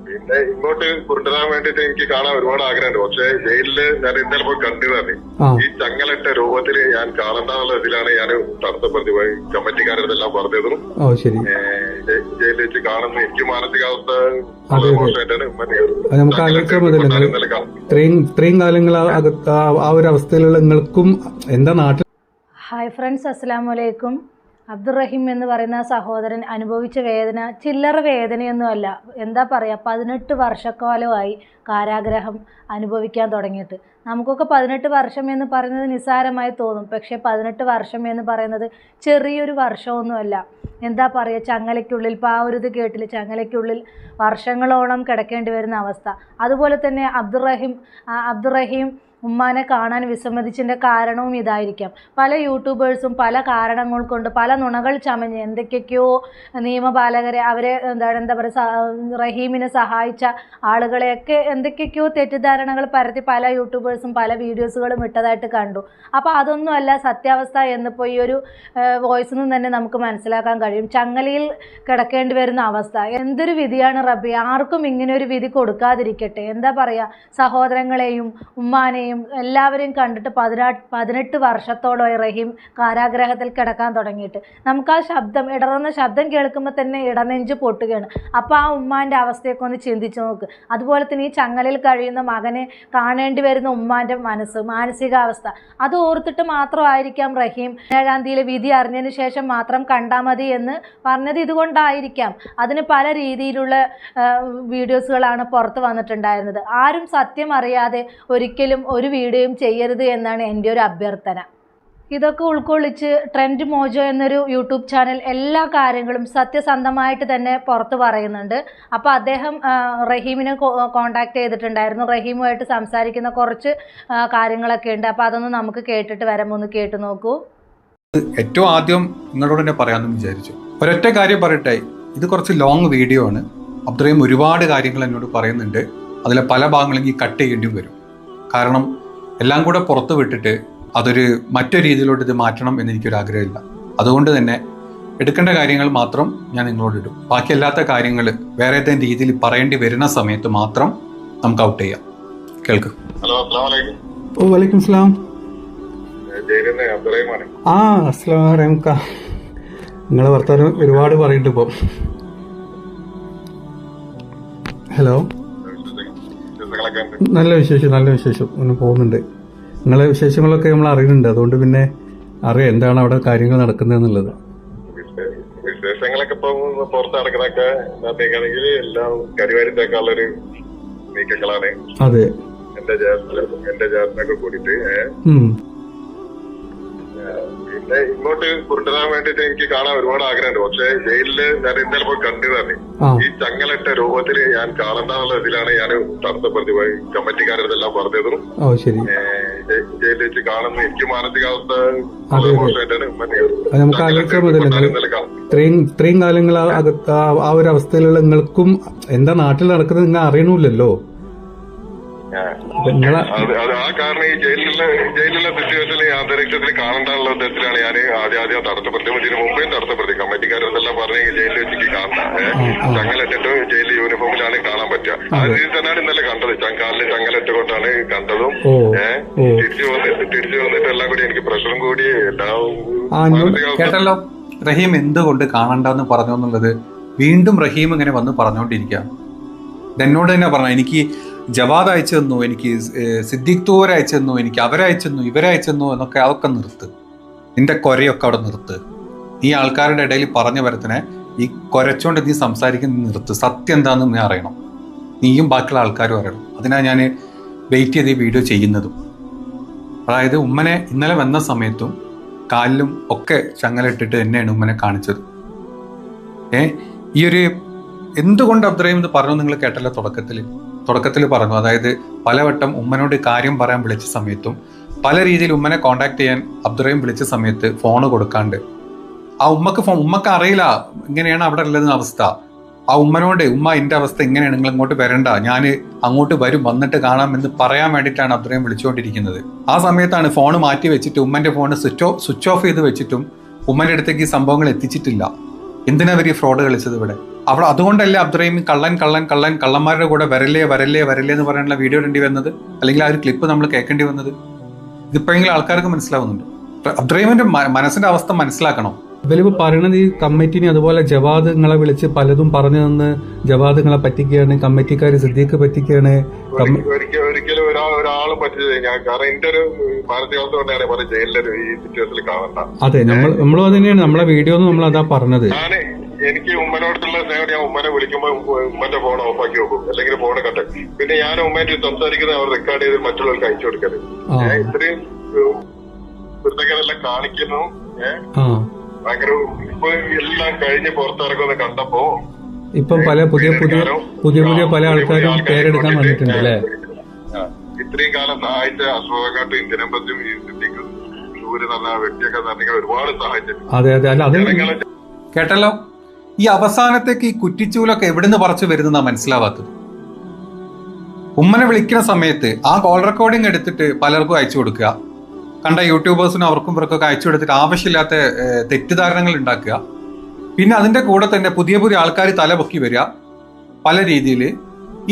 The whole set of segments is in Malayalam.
പിന്നെ ഇങ്ങോട്ട് കൊണ്ടുവരാൻ വേണ്ടിട്ട് എനിക്ക് കാണാൻ ഒരുപാട് ആഗ്രഹമുണ്ട്. പക്ഷെ ജയിലില് ഞാൻ ഇന്നലെ പോയി കണ്ടതാണ്. ഈ ചങ്ങലട്ട രൂപത്തില് ഞാൻ കാണണ്ടെന്നുള്ള ഇതിലാണ് ഞാൻ തടസ്സപ്പെടുത്തി പോയി കമ്മിറ്റിക്കാരെല്ലാം പറഞ്ഞതും ജയിലിൽ വെച്ച് കാണുന്ന എനിക്ക് മാനസികാവസ്ഥ മോശമായിട്ടാണ്. ഇത്രയും കാലങ്ങൾ ആ ഒരു അവസ്ഥയിലുള്ള നിങ്ങൾക്കും എന്താ നാട്ടിൽ. ഹായ് ഫ്രണ്ട്സ്, അസ്സലാമു അലൈക്കും. അബ്ദുറഹീം എന്ന് പറയുന്ന സഹോദരൻ അനുഭവിച്ച വേദന ചില്ലറ വേദനയൊന്നുമല്ല. എന്താ പറയുക, 18 വർഷക്കാലമായി കാരാഗ്രഹം അനുഭവിക്കാൻ തുടങ്ങിയിട്ട്. നമുക്കൊക്കെ 18 വർഷം എന്ന് പറയുന്നത് നിസ്സാരമായി തോന്നും. പക്ഷേ 18 വർഷം എന്ന് പറയുന്നത് ചെറിയൊരു വർഷമൊന്നുമല്ല. എന്താ പറയുക, ചങ്ങലയ്ക്കുള്ളിൽ ഇപ്പോൾ ആ ഒരു ഇത് കേട്ടില്ല, ചങ്ങലയ്ക്കുള്ളിൽ വർഷങ്ങളോളം കിടക്കേണ്ടി വരുന്ന അവസ്ഥ. അതുപോലെ തന്നെ അബ്ദുറഹീം ഉമ്മാനെ കാണാൻ വിസമ്മതിച്ചതിൻ്റെ കാരണവും ഇതായിരിക്കാം. പല യൂട്യൂബേഴ്സും പല കാരണങ്ങൾ കൊണ്ട് പല നുണകൾ ചമഞ്ഞ് എന്തൊക്കെയൊക്കെയോ നിയമപാലകരെ അവരെ എന്താ പറയുക റഹീമിനെ സഹായിച്ച ആളുകളെയൊക്കെ എന്തൊക്കെയൊക്കെയോ തെറ്റിദ്ധാരണകൾ പരത്തി പല യൂട്യൂബേഴ്സും പല വീഡിയോസുകളും ഇട്ടതായിട്ട് കണ്ടു. അപ്പോൾ അതൊന്നുമല്ല സത്യാവസ്ഥ എന്നിപ്പോൾ ഈ ഒരു വോയിസിൽ നിന്ന് തന്നെ നമുക്ക് മനസ്സിലാക്കാൻ കഴിയും. ചങ്ങലയിൽ കിടക്കേണ്ടി വരുന്ന അവസ്ഥ എന്തൊരു വിധിയാണ് റബ്ബി. ആർക്കും ഇങ്ങനെ ഒരു വിധി കൊടുക്കാതിരിക്കട്ടെ. എന്താ പറയുക, സഹോദരങ്ങളെയും ഉമ്മാനെയും എല്ലാവരെയും കണ്ടിട്ട് 18 വർഷത്തോളമായി റഹീം കാരാഗ്രഹത്തിൽ കിടക്കാൻ തുടങ്ങിയിട്ട്. നമുക്ക് ആ ശബ്ദം, ഇടറുന്ന ശബ്ദം കേൾക്കുമ്പോൾ തന്നെ ഇടനെഞ്ച് പൊട്ടുകയാണ്. അപ്പോൾ ആ ഉമ്മാൻ്റെ അവസ്ഥയൊക്കെ ഒന്ന് ചിന്തിച്ച് നോക്ക്. അതുപോലെ തന്നെ ഈ ചങ്ങലയിൽ കഴിയുന്ന മകനെ കാണേണ്ടി വരുന്ന ഉമ്മാൻ്റെ മാനസികാവസ്ഥ അത് ഓർത്തിട്ട് മാത്രമായിരിക്കാം റഹീം 7-ാം തീയതി വിധി അറിഞ്ഞതിന് ശേഷം മാത്രം കണ്ടാൽ മതി എന്ന് പറഞ്ഞത്. ഇതുകൊണ്ടായിരിക്കാം. അതിന് പല രീതിയിലുള്ള വീഡിയോസുകളാണ് പുറത്ത് വന്നിട്ടുണ്ടായിരുന്നത്. ആരും സത്യം അറിയാതെ ഒരിക്കലും ഒരു വീഡിയോയും ചെയ്യരുത് എന്നാണ് എൻ്റെ ഒരു അഭ്യർത്ഥന. ഇതൊക്കെ ഉൾക്കൊള്ളിച്ച് ട്രെൻഡ് മോജോ എന്നൊരു യൂട്യൂബ് ചാനൽ എല്ലാ കാര്യങ്ങളും സത്യസന്ധമായിട്ട് തന്നെ പുറത്ത് പറയുന്നുണ്ട്. അപ്പോൾ അദ്ദേഹം റഹീമിനെ കോണ്ടാക്ട് ചെയ്തിട്ടുണ്ടായിരുന്നു. റഹീമുമായിട്ട് സംസാരിക്കുന്ന കുറച്ച് കാര്യങ്ങളൊക്കെ ഉണ്ട്. അപ്പോൾ അതൊന്ന് നമുക്ക് കേട്ടിട്ട് വരാം. ഒന്ന് കേട്ട് നോക്കൂ. ഏറ്റവും ആദ്യം നിങ്ങളോട് തന്നെ പറയാമെന്ന് വിചാരിച്ചു. ഒരൊറ്റ കാര്യം പറയട്ടെ, ഇത് കുറച്ച് ലോങ് വീഡിയോ ആണ്. അബ്ദുറഹീം ഒരുപാട് കാര്യങ്ങൾ എന്നോട് പറയുന്നുണ്ട്. അതിലെ പല ഭാഗങ്ങളും എനിക്ക് കട്ട് ചെയ്യേണ്ടി വരും. കാരണം എല്ലാം കൂടെ പുറത്ത് വിട്ടിട്ട് അതൊരു മറ്റൊരു രീതിയിലോട്ട് ഇത് മാറ്റണം എന്ന് എനിക്കൊരു ആഗ്രഹമില്ല. അതുകൊണ്ട് തന്നെ എടുക്കേണ്ട കാര്യങ്ങൾ മാത്രം ഞാൻ നിങ്ങളോട് ഇടും. ബാക്കി അല്ലാത്ത കാര്യങ്ങൾ വേറെ ഏതെങ്കിലും രീതിയിൽ പറയേണ്ടി വരുന്ന സമയത്ത് മാത്രം നമുക്ക് ഔട്ട് ചെയ്യാം. കേൾക്ക്. ഹലോ, വലൈക്കും സ്ലാം. അസ്സലാമു നിങ്ങളെ വർത്താനം ഒരുപാട് പറയുന്നുണ്ട് ഇപ്പം. ഹലോ, നല്ല വിശേഷം ഒന്ന് പോകുന്നുണ്ട്. നിങ്ങളെ വിശേഷങ്ങളൊക്കെ നമ്മൾ അറിയുന്നുണ്ട്. അതുകൊണ്ട് പിന്നെ അറിയാം എന്താണ് അവിടെ കാര്യങ്ങൾ നടക്കുന്നതെന്നുള്ളത്. വിശേഷങ്ങളൊക്കെ ഇപ്പൊ പുറത്ത് നടക്കുന്നൊക്കെ എന്നത്തേക്കാണെങ്കിൽ എല്ലാം കരിവാരിത്തേക്കാളൊരു നീക്കങ്ങളാണ്. അതെ, എന്റെ ചേട്ടനൊക്കെ കൂടിയിട്ട്. പിന്നെ ഇങ്ങോട്ട് കൊണ്ടുവരാൻ വേണ്ടിട്ട് എനിക്ക് കാണാൻ ഒരുപാട് ആഗ്രഹമുണ്ട്. പക്ഷെ ജയിലില് ഞാൻ ഇന്നലെ പോയി കണ്ടതാണ്. ഈ ചങ്ങലട്ട രൂപത്തില് ഞാൻ കാണണ്ടെന്നുള്ള ഇതിലാണ് ഞാൻ തടസ്സപ്പെടുത്തി പോയി കമ്മിറ്റിക്കാരെല്ലാം പറഞ്ഞതും ജയിലിൽ വെച്ച് കാണുന്ന എനിക്ക് മാനസികാവസ്ഥ മോശമായിട്ടാണ്. ഇത്രയും കാലങ്ങൾ ആ ഒരു അവസ്ഥയിലുള്ള നിങ്ങൾക്കും എന്താ നാട്ടിൽ നടക്കുന്നത് നിങ്ങൾ അറിയണമില്ലല്ലോ. ആ കാരണം ഈ ജയിലിലുള്ള സിറ്റുവേഷനിൽ അന്തരീക്ഷത്തിൽ കാണണ്ടാനുള്ള ഉദ്ദേശത്തിലാണ് ഞാൻ ആദ്യം തടസ്സപ്പെടുത്തി. ഇതിന് മുമ്പേയും തടസ്സപ്പെടുത്തി. കമ്മിറ്റിക്കാരെല്ലാം പറഞ്ഞ് ജയിലിൽ വെച്ചിട്ട് കാണാം, ചങ്ങലിട്ടിട്ട് ജയിലിൽ യൂണിഫോമിലാണ് കാണാൻ പറ്റുക. ആ രീതിയിൽ തന്നെയാണ് ഇന്നലെ കണ്ടത്. കാലിൽ ചങ്ങലിട്ടുകൊണ്ടാണ് കണ്ടതും. തിരിച്ചു വന്നിട്ട് എല്ലാം കൂടി എനിക്ക് പ്രഷറും കൂടി എല്ലാം കേട്ടല്ലോ. റഹീം എന്തുകൊണ്ട് കാണണ്ടെന്ന് പറഞ്ഞു എന്നുള്ളത് വീണ്ടും റഹീം ഇങ്ങനെ വന്ന് പറഞ്ഞുകൊണ്ടിരിക്കുക. എന്നോട് തന്നെ പറഞ്ഞു, എനിക്ക് ജവാദ് അയച്ചു തന്നു, എനിക്ക് സിദ്ദീഖ് തൂവർ അയച്ചു തന്നു, എനിക്ക് അവരയച്ചു തന്നു, ഇവരയച്ചു തന്നു എന്നൊക്കെ. അതൊക്കെ നിർത്ത്. നിന്റെ കൊരയൊക്കെ അവിടെ നിർത്ത്. ഈ ആൾക്കാരുടെ ഇടയിൽ പറഞ്ഞ വരത്തിനെ ഈ കൊരച്ചോണ്ട് നീ സംസാരിക്കുന്ന നിർത്ത്. സത്യം എന്താണെന്ന് നീ അറിയണം. നീയും ബാക്കിയുള്ള ആൾക്കാരും അറിയണം. അതിനാണ് ഞാൻ വെയിറ്റ് ചെയ്ത് ഈ വീഡിയോ ചെയ്യുന്നതും. അതായത് ഉമ്മനെ ഇന്നലെ വന്ന സമയത്തും കാലിലും ഒക്കെ ചങ്ങലിട്ടിട്ട് തന്നെയാണ് ഉമ്മനെ കാണിച്ചത്. ഈ ഒരു എന്തുകൊണ്ട് അബ്ദുറഹീം എന്ന് പറഞ്ഞു നിങ്ങൾ കേട്ടല്ലോ. തുടക്കത്തിൽ പറഞ്ഞു. അതായത് പലവട്ടം ഉമ്മനോട് കാര്യം പറയാൻ വിളിച്ച സമയത്തും പല രീതിയിൽ ഉമ്മനെ കോണ്ടാക്ട് ചെയ്യാൻ അബ്ദുറഹീം വിളിച്ച സമയത്ത് ഫോണ് കൊടുക്കാണ്ട് ആ ഉമ്മക്ക് അറിയില്ല ഇങ്ങനെയാണ് അവിടെ ഉള്ളത് അവസ്ഥ. ആ ഉമ്മനോട് ഉമ്മ എൻ്റെ അവസ്ഥ ഇങ്ങനെയാണ്, നിങ്ങൾ ഇങ്ങോട്ട് വരണ്ട, ഞാൻ അങ്ങോട്ട് വരും, വന്നിട്ട് കാണാം എന്ന് പറയാൻ വേണ്ടിയിട്ടാണ് അബ്ദുറഹീം വിളിച്ചുകൊണ്ടിരിക്കുന്നത്. ആ സമയത്താണ് ഫോൺ മാറ്റി വെച്ചിട്ട് ഉമ്മൻ്റെ ഫോൺ സ്വിച്ച് ഓഫ് ചെയ്ത് വെച്ചിട്ടും ഉമ്മൻ്റെ അടുത്തേക്ക് ഈ സംഭവങ്ങൾ എത്തിച്ചിട്ടില്ല. എന്തിനാ ഇവർ ഈ ഫ്രോഡ് കളിച്ചത് ഇവിടെ? അവിടെ അതുകൊണ്ടല്ലേ അബ്ദുറഹീം കള്ളന്മാരുടെ കൂടെ വരല്ലേ എന്ന് പറയാനുള്ള വീഡിയോ ഇടേണ്ടി വന്നത്, അല്ലെങ്കിൽ ആ ഒരു ക്ലിപ്പ് നമ്മൾ കേൾക്കേണ്ടി വന്നത്? ഇതിപ്പോഴെങ്കിലും ആൾക്കാർക്ക് മനസ്സിലാവുന്നുണ്ട്. അബ്ദുറഹീമിന്റെ മനസ്സിന്റെ അവസ്ഥ മനസ്സിലാക്കണം. ഇവരിപ്പോ പറയണത് ഈ കമ്മിറ്റിനെ അതുപോലെ ജവാദ് നിങ്ങളെ വിളിച്ച് പലതും പറഞ്ഞു തന്ന് ജവാദ് നിങ്ങളെ പറ്റിക്കുകയാണ്, കമ്മിറ്റിക്കാര് സിദ്ദീഖ് പറ്റിക്കുകയാണ്. ഒരിക്കലും ഒരാളും പറ്റില്ല. ഞാൻ കാരണം എന്റെ ഒരു മാനസികാവസ്ഥ കൊണ്ടാണ് പറഞ്ഞ ജയിലിലൊരു ഈ സിറ്റുവേഷനിൽ കാണണ്ട. അതെ, നമ്മളും അത് തന്നെയാണ് നമ്മളെ വീഡിയോ നമ്മൾ അതാ പറഞ്ഞത്. എനിക്ക് ഉമ്മനോടുള്ള സ്നേഹം, ഞാൻ ഉമ്മനെ വിളിക്കുമ്പോൾ ഉമ്മന്റെ ഫോൺ ഓഫാക്കി വെക്കും, അല്ലെങ്കിൽ ഫോൺ കട്ട്. പിന്നെ ഞാൻ ഉമ്മേന്റെ സംസാരിക്കുന്നത് അവർ റെക്കോർഡ് ചെയ്ത് മറ്റുള്ളവർക്ക് അയച്ചു കൊടുക്കരുത്. ഇത്രയും വൃത്തകരെല്ലാം കാണിക്കുന്നു. ഭയങ്കര ഇപ്പൊ എല്ലാം കഴിഞ്ഞ് പുറത്തിറങ്ങുന്ന കണ്ടപ്പോ ഇപ്പം പല പുതിയ പല ആൾക്കാരും പേരെടുക്കാൻ വന്നിട്ടുണ്ട് അല്ലേ? ഇത്രയും കാലം സഹായിച്ച അശ്വകാട്ട് ഇന്ത്യൻ എംബസിയും ഈ സിദ്ദീഖും സൂര്യ നല്ല വ്യക്തിയൊക്കെ തന്നെ ഒരുപാട് സഹായിച്ചു. കേട്ടല്ലോ, ഈ അവസാനത്തേക്ക് ഈ കുറ്റിച്ചൂലൊക്കെ എവിടുന്ന് പറിച്ചു വരുന്നതാ മനസ്സിലാവാത്തത്. ഉമ്മനെ വിളിക്കുന്ന സമയത്ത് ആ കോൾ റെക്കോർഡിംഗ് എടുത്തിട്ട് പലർക്കും അയച്ചു കൊടുക്കുക, കണ്ട യൂട്യൂബേഴ്സിനും അവർക്കും ഇവർക്കൊക്കെ അയച്ചു കൊടുത്തിട്ട് ആവശ്യമില്ലാത്ത തെറ്റിദ്ധാരണകൾ ഉണ്ടാക്കുക. പിന്നെ അതിന്റെ കൂടെ തന്നെ പുതിയ ആൾക്കാർ തലപൊക്കി വരിക പല രീതിയിൽ.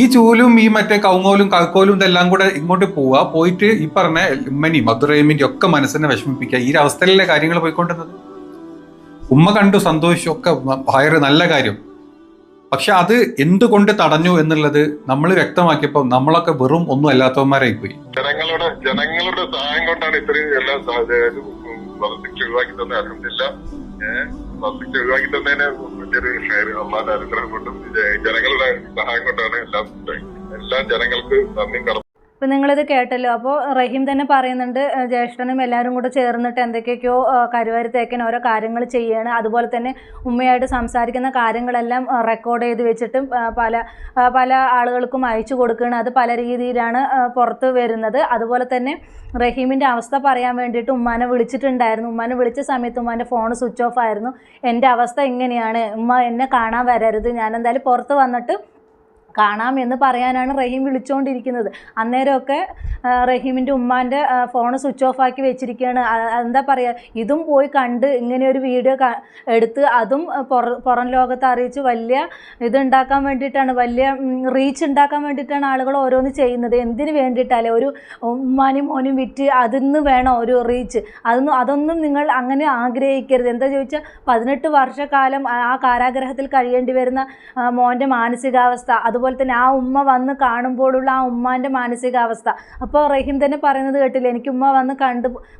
ഈ ചൂലും ഈ മറ്റേ കൗങ്ങോലും കൽക്കോലും ഇതെല്ലാം കൂടെ ഇങ്ങോട്ട് പോയിട്ട് ഈ പറഞ്ഞ ഉമ്മനെയും അബ്ദുറഹീമിന്റെ ഒക്കെ മനസ്സിനെ വിഷമിപ്പിക്കുക. ഈ അവസ്ഥയിലെ കാര്യങ്ങൾ പോയിക്കൊണ്ടിരുന്നത്. ഉമ്മ കണ്ടു സന്തോഷിച്ചു, ഒക്കെ ഭയങ്കര നല്ല കാര്യം. പക്ഷെ അത് എന്തുകൊണ്ട് തടഞ്ഞു എന്നുള്ളത് നമ്മൾ വ്യക്തമാക്കിയപ്പോൾ നമ്മളൊക്കെ വെറും ഒന്നും അല്ലാത്തവന്മാരായി പോയി. ജനങ്ങളുടെ സഹായം കൊണ്ടാണ് ഇത്രയും എല്ലാം വധശിക്ഷ ഒഴിവാക്കി തന്നെ. അലഹംദുലില്ല, വധശിക്ഷ ഒഴിവാക്കി തന്നതിന് വലിയൊരു അള്ളാന്റെ അനുഗ്രഹം കൊണ്ടും ജനങ്ങളുടെ സഹായം കൊണ്ടാണ് എല്ലാം ജനങ്ങൾക്ക് നന്ദി കടന്നു. അപ്പോൾ നിങ്ങളിത് കേട്ടല്ലോ. അപ്പോൾ റഹീം തന്നെ പറയുന്നുണ്ട്, ജ്യേഷ്ഠനും എല്ലാവരും കൂടെ ചേർന്നിട്ട് എന്തൊക്കെയൊക്കെയോ കരുവാരി തേക്കാൻ ഓരോ കാര്യങ്ങൾ ചെയ്യുകയാണ്. അതുപോലെ തന്നെ ഉമ്മയായിട്ട് സംസാരിക്കുന്ന കാര്യങ്ങളെല്ലാം റെക്കോർഡ് ചെയ്ത് വെച്ചിട്ടും പല ആളുകൾക്കും അയച്ചു കൊടുക്കുകയാണ്. അത് പല രീതിയിലാണ് പുറത്ത് വരുന്നത്. അതുപോലെ തന്നെ റഹീമിൻ്റെ അവസ്ഥ പറയാൻ വേണ്ടിയിട്ട് ഉമ്മാനെ വിളിച്ചിട്ടുണ്ടായിരുന്നു. ഉമ്മാനെ വിളിച്ച സമയത്ത് ഉമ്മാൻ്റെ ഫോൺ സ്വിച്ച് ഓഫ് ആയിരുന്നു. എൻ്റെ അവസ്ഥ ഇങ്ങനെയാണ്, ഉമ്മ എന്നെ കാണാൻ വരരുത്, ഞാൻ എന്തായാലും പുറത്ത് വന്നിട്ട് കാണാം എന്ന് പറയാനാണ് റഹീം വിളിച്ചുകൊണ്ടിരിക്കുന്നത്. അന്നേരമൊക്കെ റഹീമിൻ്റെ ഉമ്മാൻ്റെ ഫോൺ സ്വിച്ച് ഓഫ് ആക്കി വെച്ചിരിക്കുകയാണ്. എന്താ പറയുക, ഇതും പോയി കണ്ട് ഇങ്ങനെയൊരു വീഡിയോ എടുത്ത് അതും പുറം ലോകത്ത് അറിയിച്ച് വലിയ ഇതുണ്ടാക്കാൻ വേണ്ടിയിട്ടാണ്, വലിയ റീച്ച് ഉണ്ടാക്കാൻ വേണ്ടിയിട്ടാണ് ആളുകൾ ഓരോന്ന് ചെയ്യുന്നത്. എന്തിനു വേണ്ടിയിട്ടല്ലേ? ഒരു ഉമ്മാനും മോനും വിറ്റ് അതിന്ന് വേണോ ഒരു റീച്ച്? അതൊന്നും നിങ്ങൾ അങ്ങനെ ആഗ്രഹിക്കരുത്. എന്താ ചോദിച്ചാൽ 18 വർഷക്കാലം ആ കാരാഗ്രഹത്തിൽ കഴിയേണ്ടി വരുന്ന മോൻ്റെ മാനസികാവസ്ഥ, അതുപോലെ തന്നെ ആ ഉമ്മ വന്ന് കാണുമ്പോഴുള്ള ആ ഉമ്മാൻ്റെ മാനസികാവസ്ഥ. അപ്പോൾ റഹീം തന്നെ പറയുന്നത് കേട്ടില്ല, എനിക്ക് ഉമ്മ വന്ന്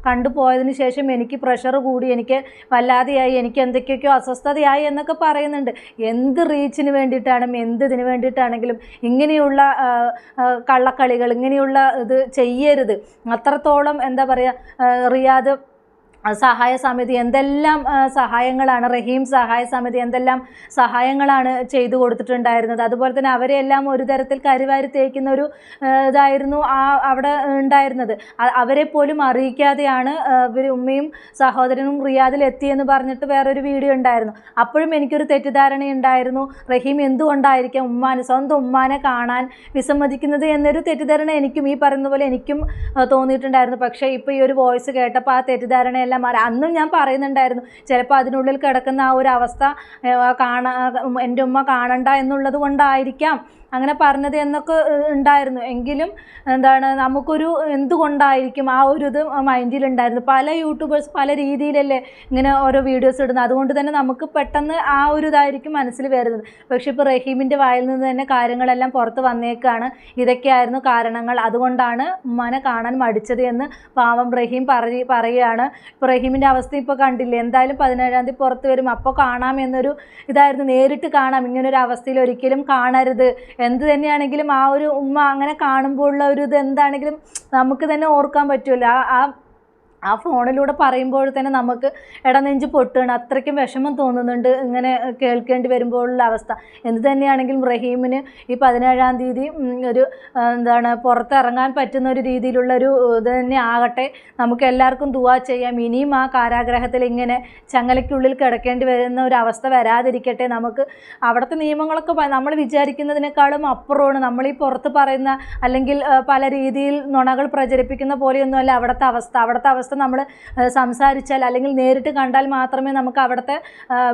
കണ്ടുപോയതിന് ശേഷം എനിക്ക് പ്രഷർ കൂടി, എനിക്ക് വല്ലാതെയായി, എനിക്ക് എന്തൊക്കെയൊക്കെയോ അസ്വസ്ഥതയായി എന്നൊക്കെ പറയുന്നുണ്ട്. എന്ത് റീച്ചിന് വേണ്ടിയിട്ടാണ്, ഇതിന് വേണ്ടിയിട്ടാണെങ്കിലും ഇങ്ങനെയുള്ള കള്ളക്കളികൾ, ഇങ്ങനെയുള്ള ഇത് ചെയ്യരുത്. അത്രത്തോളം എന്താ പറയുക, റിയാദ് സഹായ സമിതി എന്തെല്ലാം സഹായങ്ങളാണ്, റഹീം സഹായ സമിതി എന്തെല്ലാം സഹായങ്ങളാണ് ചെയ്തു കൊടുത്തിട്ടുണ്ടായിരുന്നത്. അതുപോലെ തന്നെ അവരെല്ലാം ഒരു തരത്തിൽ കരിവാരി തേക്കുന്ന ഒരു ഇതായിരുന്നു അവിടെ ഉണ്ടായിരുന്നത്. അവരെ പോലും അറിയിക്കാതെയാണ് ഇവർ ഉമ്മയും സഹോദരനും റിയാദിൽ എത്തിയെന്ന് പറഞ്ഞിട്ട് വേറൊരു വീഡിയോ ഉണ്ടായിരുന്നു. അപ്പോഴും എനിക്കൊരു തെറ്റിദ്ധാരണയുണ്ടായിരുന്നു, റഹീം എന്തുകൊണ്ടായിരിക്കാം സ്വന്തം ഉമ്മാനെ കാണാൻ വിസമ്മതിക്കുന്നത് എന്നൊരു തെറ്റിദ്ധാരണ എനിക്കും ഈ പറയുന്ന പോലെ എനിക്കും തോന്നിയിട്ടുണ്ടായിരുന്നു. പക്ഷേ ഇപ്പോൾ ഈ ഒരു വോയിസ് കേട്ടപ്പോൾ ആ തെറ്റിദ്ധാരണയെല്ലാം അന്നും ഞാൻ പറയുന്നുണ്ടായിരുന്നു, ചിലപ്പോൾ അതിനുള്ളിൽ കിടക്കുന്ന ആ ഒരു അവസ്ഥ എൻ്റെ ഉമ്മ കാണണ്ട എന്നുള്ളത് കൊണ്ടായിരിക്കാം അങ്ങനെ പറഞ്ഞത് എന്നൊക്കെ ഉണ്ടായിരുന്നു. എങ്കിലും നമുക്കൊരു എന്തുകൊണ്ടായിരിക്കും ആ ഒരു ഇത് മൈൻഡിലുണ്ടായിരുന്നു. പല യൂട്യൂബേഴ്സ് പല രീതിയിലല്ലേ ഇങ്ങനെ ഓരോ വീഡിയോസ് ഇടുന്നത്. അതുകൊണ്ട് തന്നെ നമുക്ക് പെട്ടെന്ന് ആ ഒരു ഇതായിരിക്കും മനസ്സിൽ വരുന്നത്. പക്ഷെ ഇപ്പോൾ റഹീമിൻ്റെ വായിൽ നിന്ന് തന്നെ കാര്യങ്ങളെല്ലാം പുറത്ത് വന്നേക്കാണ്. ഇതൊക്കെയായിരുന്നു കാരണങ്ങൾ, അതുകൊണ്ടാണ് ഉമ്മാനെ കാണാൻ മടിച്ചത് എന്ന് പാവം റഹീം പറയുകയാണ്. ഇപ്പോൾ റഹീമിൻ്റെ അവസ്ഥ ഇപ്പോൾ കണ്ടില്ലേ, എന്തായാലും 17-ാം തീയതി പുറത്ത് വരും, അപ്പോൾ കാണാം എന്നൊരു ഇതായിരുന്നു. നേരിട്ട് കാണാം, ഇങ്ങനൊരു അവസ്ഥയിൽ ഒരിക്കലും കാണരുത്. എന്ത് തന്നെയാണെങ്കിലും ആ ഒരു ഉമ്മ അങ്ങനെ കാണുമ്പോഴുള്ള ഒരു ഇത് എന്താണെങ്കിലും നമുക്ക് തന്നെ ഓർക്കാൻ പറ്റുമല്ലോ. ആ ഫോണിലൂടെ പറയുമ്പോൾ തന്നെ നമുക്ക് ഇടനെഞ്ച് പൊട്ടുകയാണ്. അത്രയ്ക്കും വിഷമം തോന്നുന്നുണ്ട് ഇങ്ങനെ കേൾക്കേണ്ടി വരുമ്പോഴുള്ള അവസ്ഥ. എന്ത് തന്നെയാണെങ്കിലും റഹീമിന് ഈ 17-ാം തീയതി ഒരു പുറത്തിറങ്ങാൻ പറ്റുന്ന ഒരു രീതിയിലുള്ളൊരു ഇത് തന്നെ ആകട്ടെ. നമുക്ക് എല്ലാവർക്കും ദുആ ചെയ്യാം. ഇനിയും ആ കാരാഗ്രഹത്തിൽ ഇങ്ങനെ ചങ്ങലയ്ക്കുള്ളിൽ കിടക്കേണ്ടി വരുന്ന ഒരു അവസ്ഥ വരാതിരിക്കട്ടെ. നമുക്ക് അവിടുത്തെ നിയമങ്ങളൊക്കെ നമ്മൾ വിചാരിക്കുന്നതിനേക്കാളും അപ്പുറമാണ്. നമ്മളീ പുറത്ത് പറയുന്ന അല്ലെങ്കിൽ പല രീതിയിൽ നുണകൾ പ്രചരിപ്പിക്കുന്ന പോലെയൊന്നുമല്ല അവിടുത്തെ അവസ്ഥ സത്യാവസ്ഥ നമ്മൾ സംസാരിച്ചാൽ അല്ലെങ്കിൽ നേരിട്ട് കണ്ടാൽ മാത്രമേ നമുക്ക് അവിടുത്തെ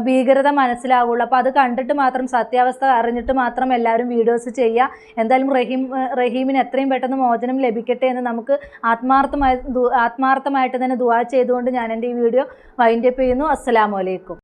ഭീകരത മനസ്സിലാവുള്ളൂ. അപ്പോൾ അത് കണ്ടിട്ട് മാത്രം, സത്യാവസ്ഥ അറിഞ്ഞിട്ട് മാത്രം എല്ലാവരും വീഡിയോസ് ചെയ്യുക. എന്തായാലും റഹീമിന് എത്രയും പെട്ടെന്ന് മോചനം ലഭിക്കട്ടെ എന്ന് നമുക്ക് ആത്മാർത്ഥമായിട്ട് തന്നെ ദുആ ചെയ്തുകൊണ്ട് ഞാൻ എൻ്റെ ഈ വീഡിയോ വൈൻഡപ്പ് ചെയ്യുന്നു. അസ്സലാമു അലൈക്കും.